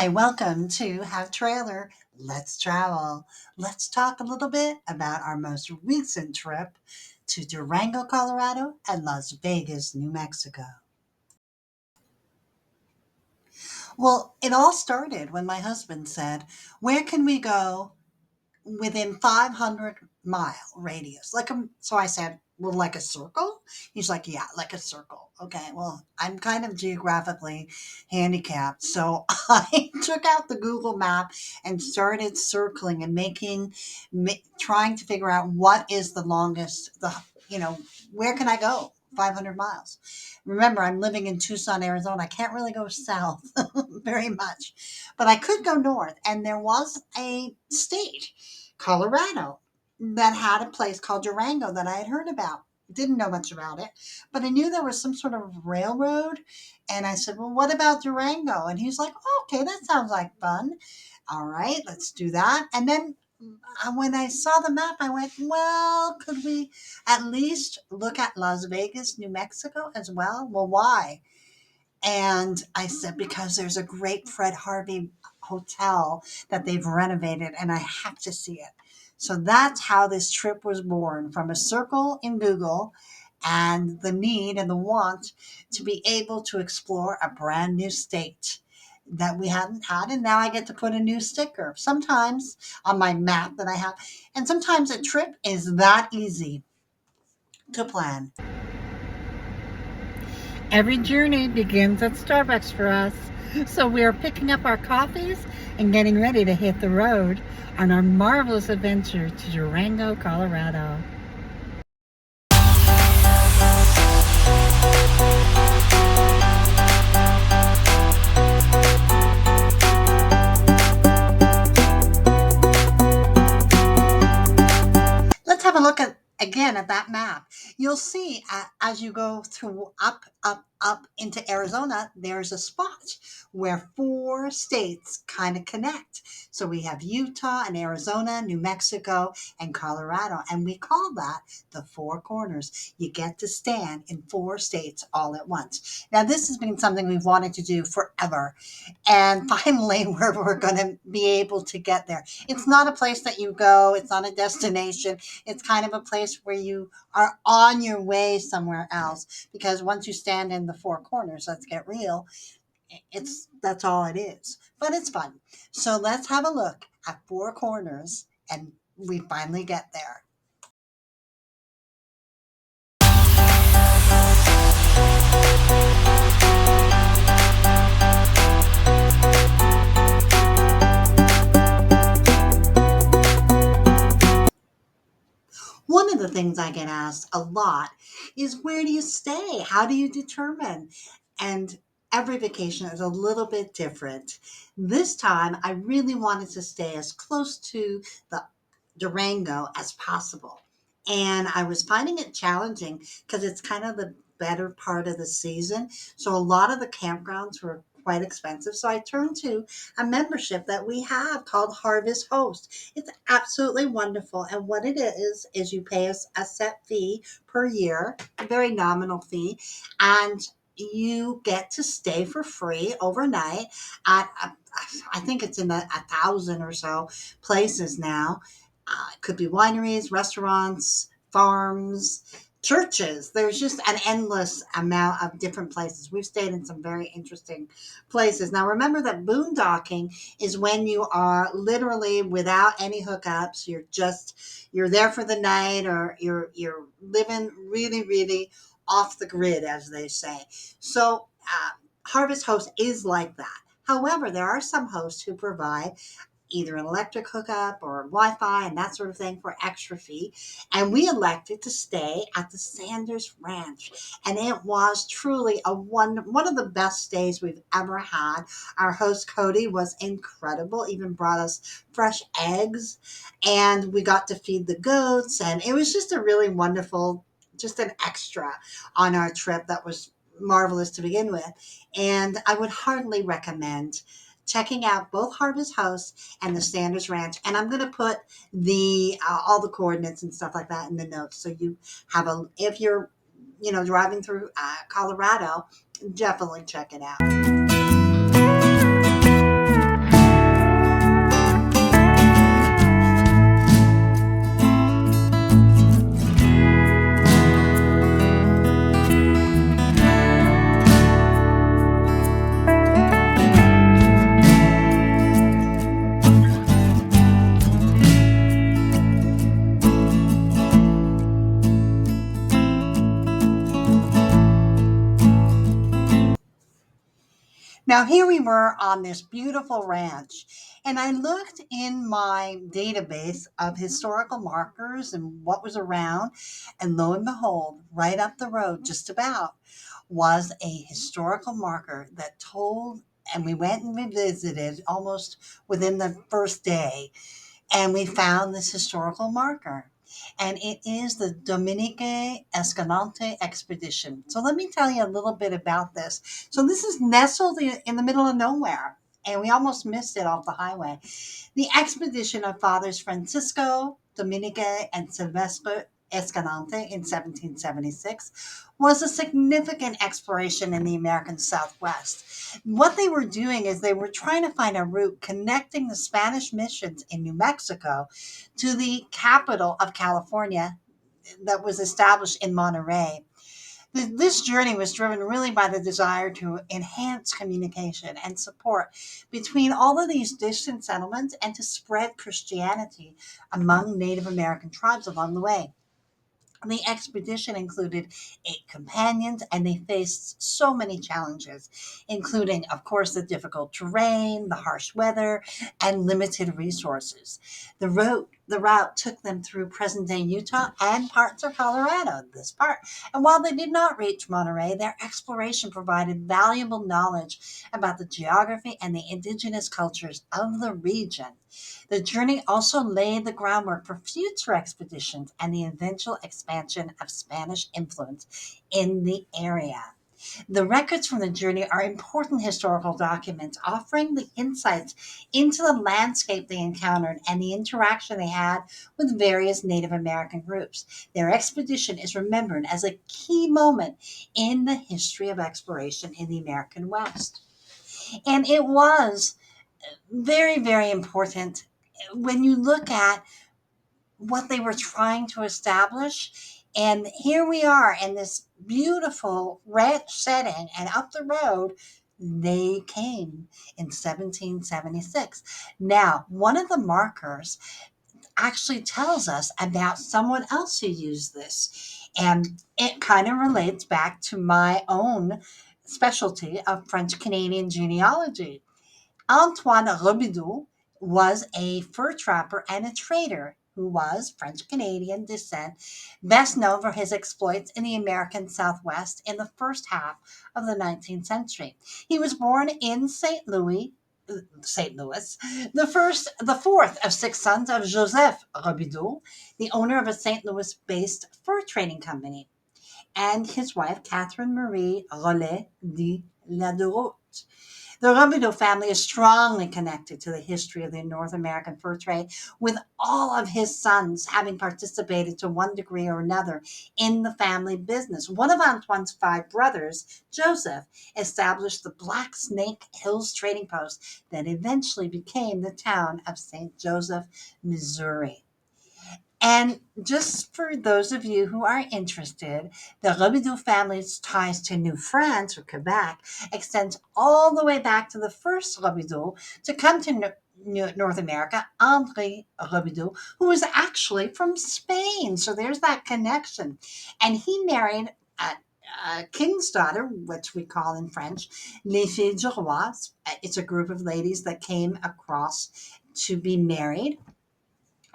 Hi, welcome to Have Trailer. Let's travel. Let's talk a little bit about our most recent trip to Durango, Colorado and Las Vegas, New Mexico. Well, it all started when my husband said, "Where can we go within 500-mile radius?" So I said, "Well, like a circle?" He's like, "Yeah, like a circle." Okay, well, I'm kind of geographically handicapped, so I took out the Google map and started circling and trying to figure out what is the longest, you know, where can I go? 500 miles. Remember, I'm living in Tucson, Arizona. I can't really go south very much, but I could go north. And there was a state, Colorado, that had a place called Durango that I had heard about. Didn't know much about it, but I knew there was some sort of railroad. And I said, "Well, what about Durango?" And he's like, "Oh, okay, that sounds like fun. All right, let's do that." And then when I saw the map, I went, "Well, could we at least look at Las Vegas, New Mexico as well?" "Well, why?" And I said, "Because there's a great Fred Harvey hotel that they've renovated and I have to see it." So that's how this trip was born, from a circle in Google and the need and the want to be able to explore a brand new state that we hadn't had. And now I get to put a new sticker sometimes on my map that I have. And sometimes a trip is that easy to plan. Every journey begins at Starbucks for us. So we are picking up our coffees and getting ready to hit the road on our marvelous adventure to Durango, Colorado. Let's have a look at again at that map. You'll see as you go through up into Arizona, there's a spot where four states kind of connect. So we have Utah and Arizona, New Mexico, and Colorado, and we call that the Four Corners. You get to stand in four states all at once. Now, this has been something we've wanted to do forever, and finally we're going to be able to get there. It's not a place that you go, it's not a destination. It's kind of a place where you are on your way somewhere else, because once you stand in the four corners, let's get real, it's that's all it is. But it's fun. So let's have a look at Four Corners, and we finally get there. One of the things I get asked a lot is, where do you stay? How do you determine? And every vacation is a little bit different. This time, I really wanted to stay as close to the Durango as possible. And I was finding it challenging because it's kind of the better part of the season. So a lot of the campgrounds were quite expensive. So I turned to a membership that we have called Harvest Host. It's absolutely wonderful. And what it is you pay us a set fee per year, a very nominal fee, and you get to stay for free overnight at I think it's in a thousand or so places now. It could be wineries, restaurants, farms, churches. There's just an endless amount of different places. We've stayed in some very interesting places. Now, remember that boondocking is when you are literally without any hookups. You're there for the night, or you're living really, really off the grid, as they say. So, Harvest Host is like that. However, there are some hosts who provide either an electric hookup or Wi-Fi and that sort of thing for extra fee. And we elected to stay at the Sanders Ranch. And it was truly one of the best stays we've ever had. Our host, Cody, was incredible, even brought us fresh eggs. And we got to feed the goats. And it was just a really wonderful, just an extra on our trip that was marvelous to begin with. And I would heartily recommend checking out both Harvest House and the Sanders Ranch. And I'm going to put the all the coordinates and stuff like that in the notes, so you have a if you're driving through Colorado, definitely check it out. Now, here we were on this beautiful ranch, and I looked in my database of historical markers and what was around, and lo and behold, right up the road, just about, was a historical marker that told, and we went and we visited almost within the first day, and we found this historical marker. And it is the Dominique Escalante expedition. So let me tell you a little bit about this. So this is nestled in the middle of nowhere, and we almost missed it off the highway. The expedition of Fathers Francisco, Dominique, and Silvestre Escalante in 1776 was a significant exploration in the American Southwest. What they were doing is they were trying to find a route connecting the Spanish missions in New Mexico to the capital of California that was established in Monterey. This journey was driven really by the desire to enhance communication and support between all of these distant settlements and to spread Christianity among Native American tribes along the way. The expedition included 8 companions, and they faced so many challenges, including, of course, the difficult terrain, the harsh weather, and limited resources. The route took them through present day Utah and parts of Colorado, this part. And while they did not reach Monterey, their exploration provided valuable knowledge about the geography and the indigenous cultures of the region. The journey also laid the groundwork for future expeditions and the eventual expansion of Spanish influence in the area. The records from the journey are important historical documents offering the insights into the landscape they encountered and the interaction they had with various Native American groups. Their expedition is remembered as a key moment in the history of exploration in the American West. And it was very, very important when you look at what they were trying to establish. And here we are in this beautiful ranch setting, and up the road, they came in 1776. Now, one of the markers actually tells us about someone else who used this. And it kind of relates back to my own specialty of French Canadian genealogy. Antoine Robidoux was a fur trapper and a trader who was French Canadian descent, best known for his exploits in the American Southwest in the first half of the 19th century. He was born in St. Louis, the fourth of 6 sons of Joseph Robidoux, the owner of a St. Louis-based fur trading company, and his wife Catherine Marie Rollet de la Duroute. The Robidoux family is strongly connected to the history of the North American fur trade, with all of his sons having participated to one degree or another in the family business. One of Antoine's 5 brothers, Joseph, established the Black Snake Hills trading post that eventually became the town of St. Joseph, Missouri. And just for those of you who are interested, the Robidoux family's ties to New France or Quebec extends all the way back to the first Robidoux to come to North America, André Robidoux, who was actually from Spain. So there's that connection. And he married a king's daughter, which we call in French, les filles du roi. It's a group of ladies that came across to be married,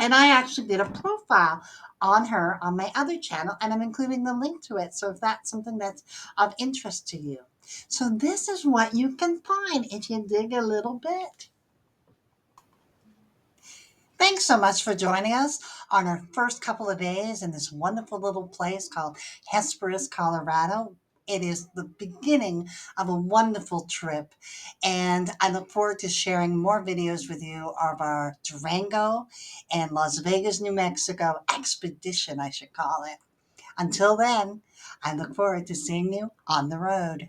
and I actually did a profile on her on my other channel, and I'm including the link to it. So if that's something that's of interest to you. So this is what you can find if you dig a little bit. Thanks so much for joining us on our first couple of days in this wonderful little place called Hesperus, Colorado. It is the beginning of a wonderful trip, and I look forward to sharing more videos with you of our Durango and Las Vegas, New Mexico expedition, I should call it. Until then, I look forward to seeing you on the road.